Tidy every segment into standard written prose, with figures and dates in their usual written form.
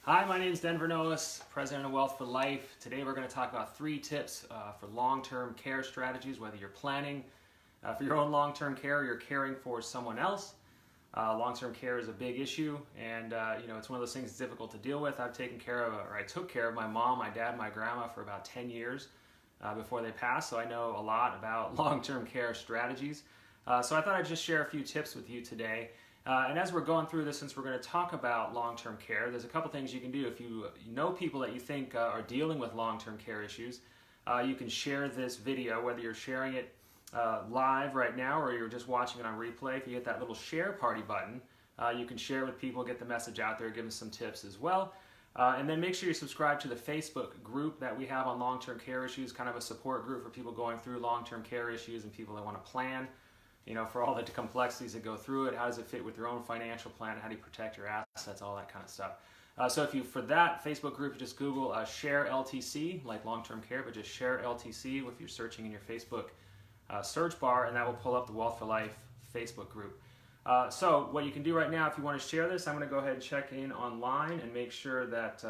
Hi, my name is Denver Nolis, President of Wealth for Life. Today we're going to talk about 3 tips for long-term care strategies, whether you're planning for your own long-term care or you're caring for someone else. Long-term care is a big issue, and it's one of those things that's difficult to deal with. I took care of my mom, my dad, my grandma for about 10 years before they passed, so I know a lot about long-term care strategies. So I thought I'd just share a few tips with you today. And as we're going through this, since we're going to talk about long-term care, there's a couple things you can do. If you know people that you think are dealing with long-term care issues, you can share this video, whether you're sharing it live right now or you're just watching it on replay. If you hit that little share party button, you can share it with people, get the message out there, give them some tips as well. And then make sure you subscribe to the Facebook group that we have on long-term care issues, kind of a support group for people going through long-term care issues and people that want to plan, for all the complexities that go through it. How does it fit with your own financial plan? How do you protect your assets? All that kind of stuff. So for that Facebook group, just Google Share LTC, like long-term care, but just Share LTC if you're searching in your Facebook search bar, and that will pull up the Wealth for Life Facebook group. So what you can do right now, if you want to share this, I'm going to go ahead and check in online and make sure that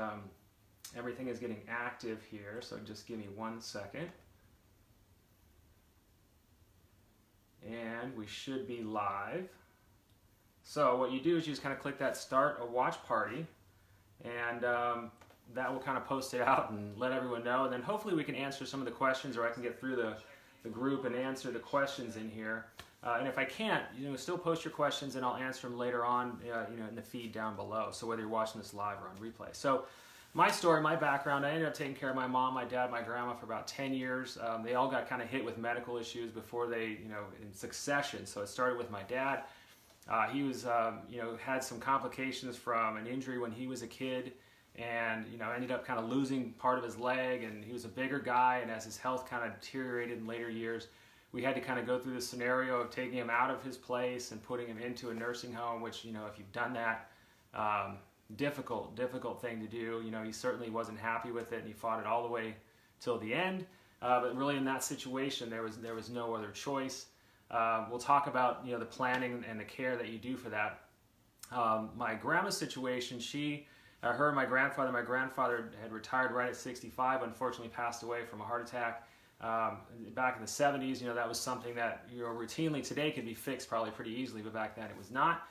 everything is getting active here. So just give me 1 second. And we should be live. So what you do is you just kind of click that start a watch party, and that will kind of post it out and let everyone know. And then hopefully we can answer some of the questions, or I can get through the group and answer the questions in here. And if I can't, still post your questions and I'll answer them later on, in the feed down below. So whether you're watching this live or on replay. So my story, my background, I ended up taking care of my mom, my dad, my grandma for about 10 years. They all got kind of hit with medical issues before they, in succession. So it started with my dad. He was, had some complications from an injury when he was a kid, and, ended up kind of losing part of his leg, and he was a bigger guy, and as his health kind of deteriorated in later years, we had to kind of go through the scenario of taking him out of his place and putting him into a nursing home, which, if you've done that, difficult thing to do. He certainly wasn't happy with it, and he fought it all the way till the end. But really, in that situation, there was no other choice. We'll talk about the planning and the care that you do for that. My grandma's situation, her and my grandfather had retired right at 65. Unfortunately, passed away from a heart attack back in the 70s. That was something that routinely today could be fixed probably pretty easily, but back then it was not.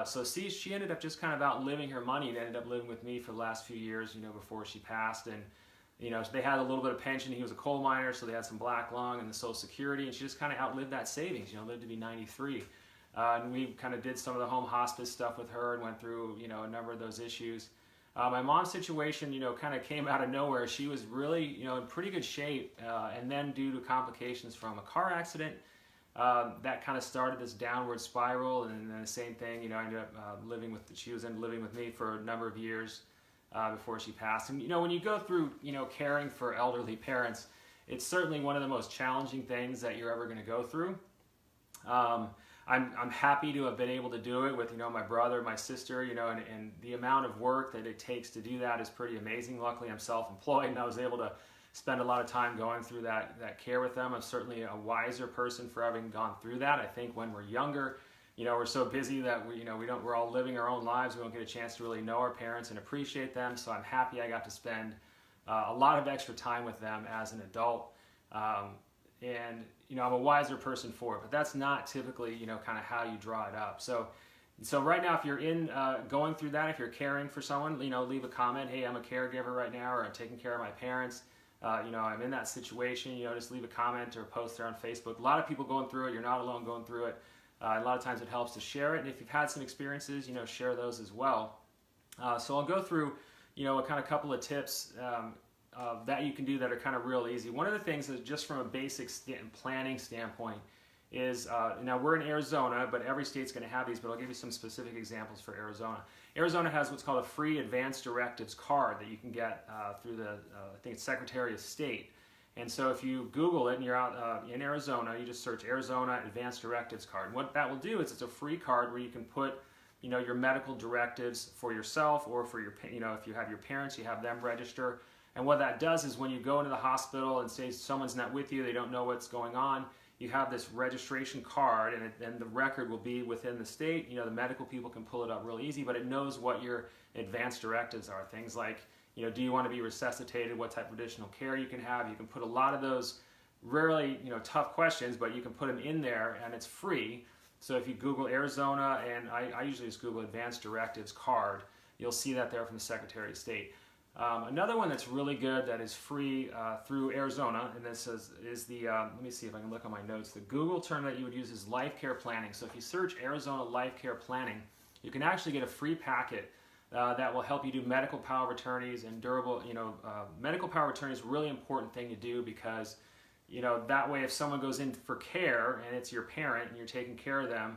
So she ended up just kind of outliving her money and ended up living with me for the last few years, before she passed. And, they had a little bit of pension. He was a coal miner, so they had some black lung and the Social Security, and she just kind of outlived that savings, lived to be 93. And we kind of did some of the home hospice stuff with her and went through, a number of those issues. My mom's situation, kind of came out of nowhere. She was really, in pretty good shape, and then due to complications from a car accident, that kind of started this downward spiral, and then the same thing, I ended up living with me for a number of years before she passed. And when you go through caring for elderly parents, it's certainly one of the most challenging things that you're ever going to go through. I'm happy to have been able to do it with my brother, my sister, and the amount of work that it takes to do that is pretty amazing. Luckily, I'm self-employed, and I was able to spend a lot of time going through that care with them. I'm certainly a wiser person for having gone through that. I think when we're younger, we're so busy that we're all living our own lives. We don't get a chance to really know our parents and appreciate them. So I'm happy I got to spend a lot of extra time with them as an adult. And I'm a wiser person for it, but that's not typically kind of how you draw it up. So right now, if you're going through that, if you're caring for someone, leave a comment. Hey, I'm a caregiver right now, or I'm taking care of my parents. I'm in that situation. Just leave a comment or post there on Facebook. A lot of people going through it. You're not alone going through it. A lot of times it helps to share it, and if you've had some experiences, share those as well. So I'll go through, a kind of couple of tips that you can do that are kind of real easy. One of the things is just from a basic planning standpoint is, now we're in Arizona, but every state's going to have these, but I'll give you some specific examples for Arizona. Arizona has what's called a free advanced directives card that you can get through I think it's Secretary of State. And so if you Google it and you're out in Arizona, you just search Arizona Advanced Directives Card. And what that will do is it's a free card where you can put your medical directives for yourself, or for your, if you have your parents, you have them register. And what that does is when you go into the hospital and say someone's not with you, they don't know what's going on, you have this registration card, and the record will be within the state. You know, the medical people can pull it up real easy, but it knows what your advanced directives are. Things like, you know, do you want to be resuscitated? What type of additional care you can have? You can put a lot of those really, you know, tough questions, but you can put them in there, and it's free. So if you Google Arizona, and I usually just Google Advanced Directives card, you'll see that there from the Secretary of State. Another one that's really good that is free through Arizona, and this is the, let me see if I can look on my notes, the Google term that you would use is life care planning. So if you search Arizona life care planning, you can actually get a free packet that will help you do medical power of attorneys and durable, you know, medical power of attorney is a really important thing to do because, you know, that way if someone goes in for care and it's your parent and you're taking care of them,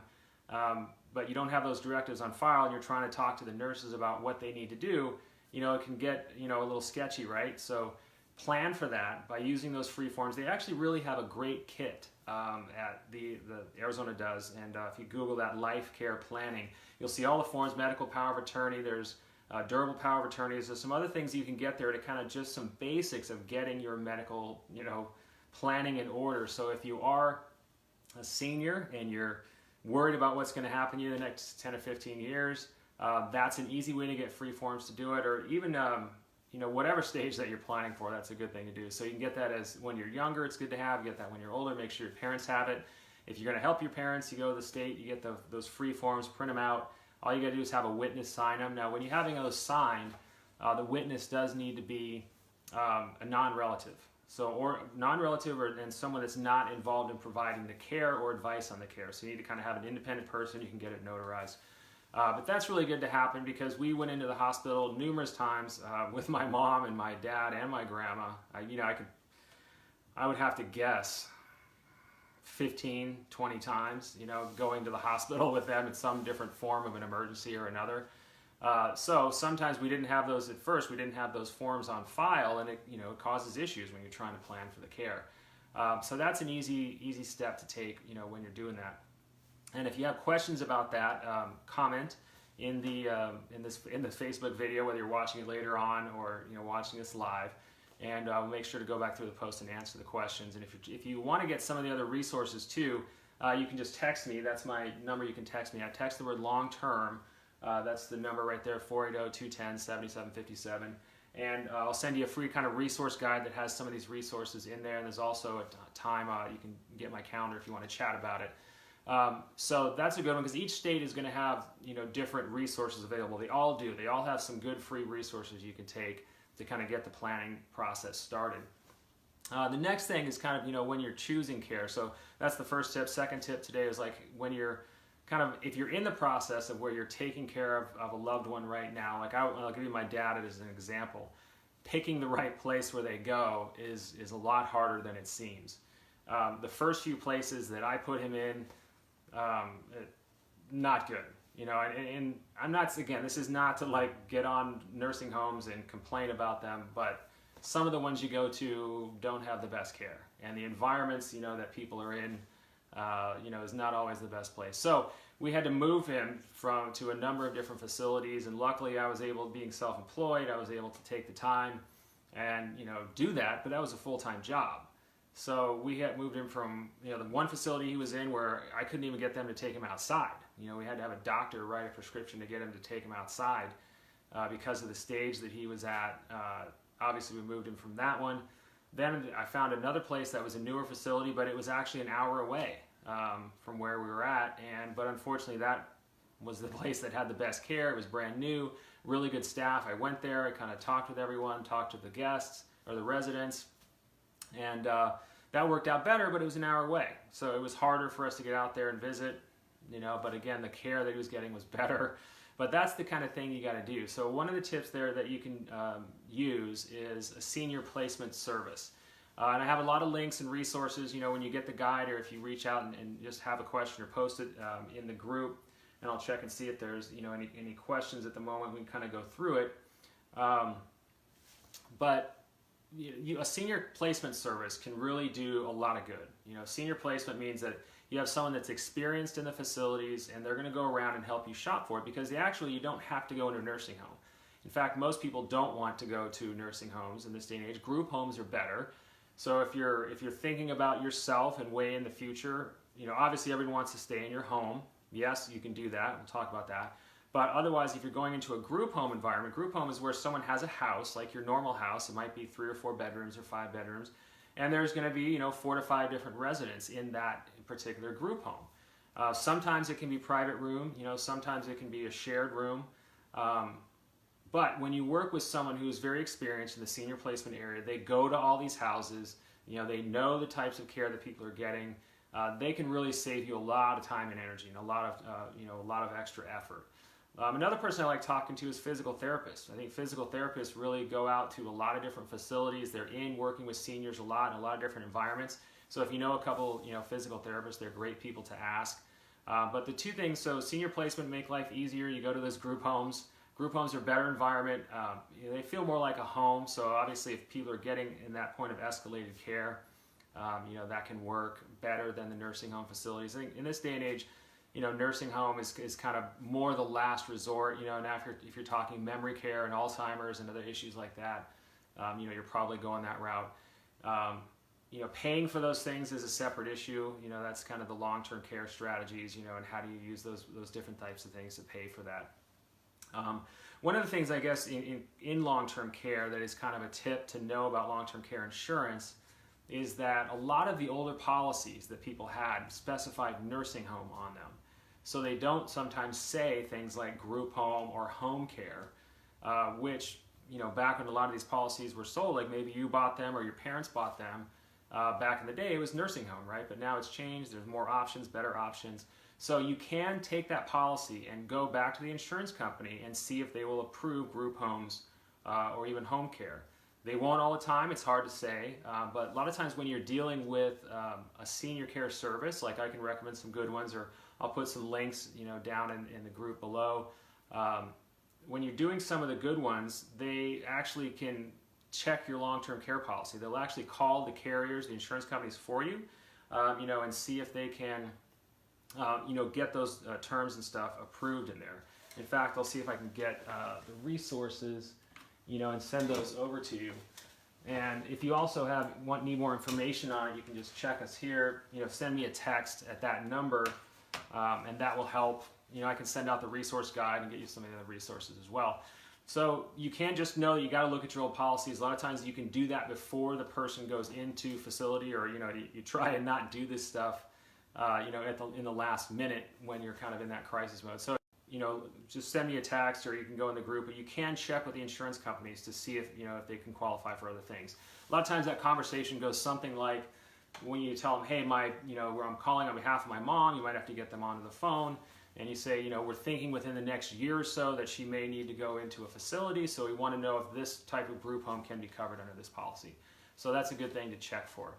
but you don't have those directives on file and you're trying to talk to the nurses about what they need to do, you know, it can get, you know, a little sketchy, right? So plan for that by using those free forms. They actually really have a great kit at the Arizona does, and if you Google that life care planning, you'll see all the forms, medical power of attorney, there's durable power of attorneys, there's some other things you can get there to kind of just some basics of getting your medical, you know, planning in order. So if you are a senior and you're worried about what's going to happen to you in the next 10 or 15 years, that's an easy way to get free forms to do it, or even you know, whatever stage that you're planning for, that's a good thing to do. So you can get that as when you're younger, it's good to have. Get that when you're older, make sure your parents have it. If you're going to help your parents, you go to the state, you get those free forms, print them out. All you got to do is have a witness sign them. Now, when you're having those signed, the witness does need to be a non-relative. So, or non-relative and someone that's not involved in providing the care or advice on the care. So you need to kind of have an independent person. You can get it notarized. But that's really good to happen because we went into the hospital numerous times with my mom and my dad and my grandma. You know, I would have to guess 15, 20 times, you know, going to the hospital with them in some different form of an emergency or another. So sometimes we didn't have those at first. We didn't have those forms on file, and it, you know, it causes issues when you're trying to plan for the care. So that's an easy step to take, you know, when you're doing that. And if you have questions about that, comment in the Facebook video, whether you're watching it later on or, you know, watching this live, and we'll make sure to go back through the post and answer the questions. And if you want to get some of the other resources too, you can just text me. That's my number. You can text me. I text the word long term. That's the number right there, 480-210-7757. And I'll send you a free kind of resource guide that has some of these resources in there. And there's also a time you can get my calendar if you want to chat about it. So that's a good one because each state is going to have, you know, different resources available. They all do. They all have some good free resources you can take to kind of get the planning process started. The next thing is kind of, you know, when you're choosing care. So that's the first tip. Second tip today is like when you're kind of, if you're in the process of where you're taking care of a loved one right now, like I'll give you my dad as an example. Picking the right place where they go is a lot harder than it seems. The first few places that I put him in, not good, you know, and I'm not, again, this is not to like get on nursing homes and complain about them, but some of the ones you go to don't have the best care, and the environments, you know, that people are in, you know, is not always the best place. So we had to move him to a number of different facilities, and luckily I was able, being self-employed, I was able to take the time and, you know, do that, but that was a full-time job. So we had moved him from, you know, the one facility he was in where I couldn't even get them to take him outside. You know, we had to have a doctor write a prescription to get him to take him outside because of the stage that he was at. Obviously, we moved him from that one. Then I found another place that was a newer facility, but it was actually an hour away from where we were at. But unfortunately, that was the place that had the best care. It was brand new, really good staff. I went there, I kind of talked with everyone, talked to the guests or the residents, and that worked out better, but it was an hour away. So it was harder for us to get out there and visit, you know, but again, the care that he was getting was better. But that's the kind of thing you got to do. So one of the tips there that you can use is a senior placement service. And I have a lot of links and resources, you know, when you get the guide, or if you reach out and just have a question or post it in the group, and I'll check and see if there's, you know, any questions at the moment. We can kind of go through it. But a senior placement service can really do a lot of good. You know, senior placement means that you have someone that's experienced in the facilities, and they're going to go around and help you shop for it, because you don't have to go into a nursing home. In fact, most people don't want to go to nursing homes in this day and age. Group homes are better. So if you're thinking about yourself and way in the future, obviously everyone wants to stay in your home. Yes, you can do that. We'll talk about that. But otherwise, if you're going into a group home environment, group home is where someone has a house, like your normal house. It might be 3 or 4 bedrooms or 5 bedrooms. And there's going to be, 4 to 5 different residents in that particular group home. Sometimes it can be private room, sometimes it can be a shared room. But when you work with someone who's very experienced in the senior placement area, they go to all these houses, they know the types of care that people are getting. They can really save you a lot of time and energy and a lot of extra effort. Another person I like talking to is physical therapists. I think physical therapists really go out to a lot of different facilities. They're working with seniors a lot in a lot of different environments. So if you know a couple, physical therapists, they're great people to ask. But the two things, so senior placement make life easier. You go to those group homes. Group homes are a better environment. They feel more like a home. So obviously if people are getting in that point of escalated care, that can work better than the nursing home facilities. I think in this day and age, nursing home is kind of more the last resort. Now if you're talking memory care and Alzheimer's and other issues like that, you're probably going that route. Paying for those things is a separate issue. That's kind of the long-term care strategies, and how do you use those different types of things to pay for that. One of the things, I guess, in long-term care that is kind of a tip to know about long-term care insurance is that a lot of the older policies that people had specified nursing home on them. So they don't sometimes say things like group home or home care, which, back when a lot of these policies were sold, like maybe you bought them or your parents bought them, back in the day it was nursing home, right? But now it's changed, there's more options, better options. So you can take that policy and go back to the insurance company and see if they will approve group homes or even home care. They won't all the time, it's hard to say, but a lot of times when you're dealing with a senior care service, like I can recommend some good ones, or I'll put some links down in the group below. When you're doing some of the good ones, they actually can check your long-term care policy. They'll actually call the carriers, the insurance companies for you, and see if they can get those terms and stuff approved in there. In fact, I'll see if I can get the resources, and send those over to you. And if you also need more information on it, you can just check us here. Send me a text at that number, and that will help. I can send out the resource guide and get you some of the other resources as well. So you can't just know that you got to look at your old policies. A lot of times you can do that before the person goes into facility, or you try and not do this stuff in the last minute when you're kind of in that crisis mode. So just send me a text, or you can go in the group, but you can check with the insurance companies to see if they can qualify for other things. A lot of times that conversation goes something like, when you tell them, hey, I'm calling on behalf of my mom, you might have to get them onto the phone, and you say, we're thinking within the next year or so that she may need to go into a facility, so we want to know if this type of group home can be covered under this policy. So that's a good thing to check for.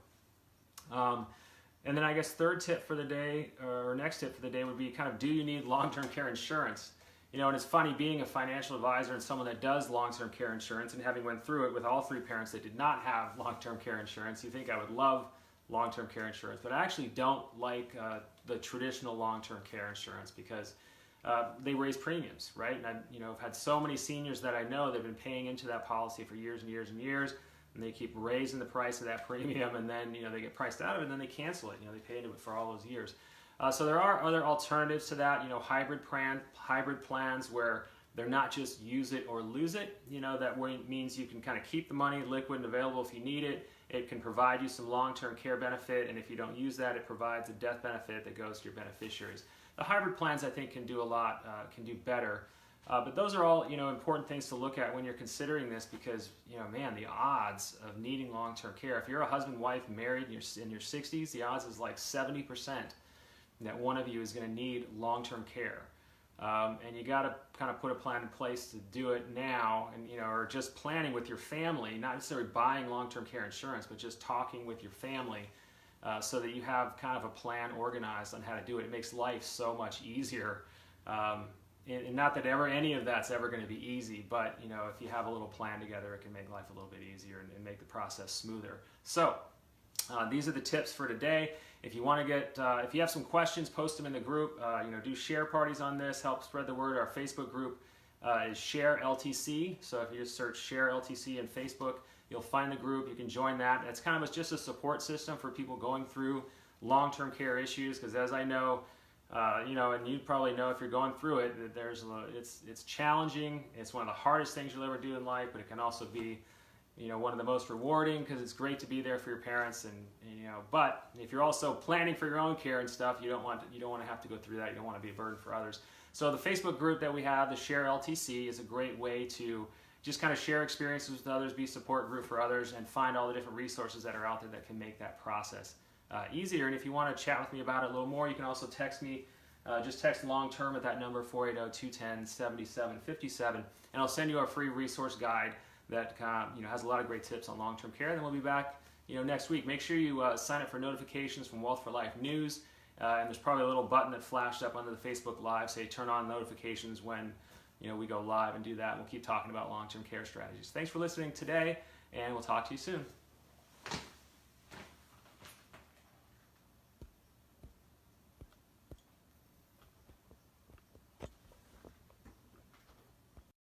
And then I guess third tip for the day, or next tip for the day, would be kind of, do you need long-term care insurance? And it's funny, being a financial advisor and someone that does long-term care insurance, and having went through it with all 3 parents that did not have long-term care insurance, you think I would love long-term care insurance, but I actually don't like the traditional long-term care insurance because they raise premiums, right? And I've had so many seniors that I know they've been paying into that policy for years and years and years, and they keep raising the price of that premium, and then they get priced out of it, and then they cancel it. They pay into it for all those years. So there are other alternatives to that. Hybrid plans where they're not just use it or lose it. That means you can kind of keep the money liquid and available if you need it. It can provide you some long-term care benefit, and if you don't use that, it provides a death benefit that goes to your beneficiaries. The hybrid plans, I think, can do a lot, can do better. But those are all, important things to look at when you're considering this, because, man, the odds of needing long-term care, if you're a husband, wife, married, and you're in your 60s, the odds is like 70% that one of you is going to need long-term care. And you got to kind of put a plan in place to do it now, and or just planning with your family, not necessarily buying long-term care insurance, but just talking with your family so that you have kind of a plan organized on how to do it. It makes life so much easier. And not that any of that's ever going to be easy, but if you have a little plan together, it can make life a little bit easier and make the process smoother. So these are the tips for today. If you want to if you have some questions, post them in the group. Do share parties on this, help spread the word. Our Facebook group is Share LTC. So if you just search Share LTC in Facebook, You'll find the group. You can join that. It's kind of just a support system for people going through long-term care issues, because as I know, and you probably know if you're going through it, it's challenging. It's one of the hardest things you'll ever do in life, but it can also be, one of the most rewarding, because it's great to be there for your parents. And but if you're also planning for your own care and stuff, you don't want to have to go through that. You don't want to be a burden for others. So the Facebook group that we have, the Share LTC, is a great way to just kind of share experiences with others, be a support group for others, and find all the different resources that are out there that can make that process easier. And if you want to chat with me about it a little more, you can also text me. Just text long term at that number, 480-210-7757, and I'll send you a free resource guide that has a lot of great tips on long-term care. Then we'll be back next week. Make sure you sign up for notifications from Wealth for Life News, and there's probably a little button that flashed up under the Facebook Live, say turn on notifications when we go live, and do that. We'll keep talking about long-term care strategies. Thanks for listening today, and we'll talk to you soon.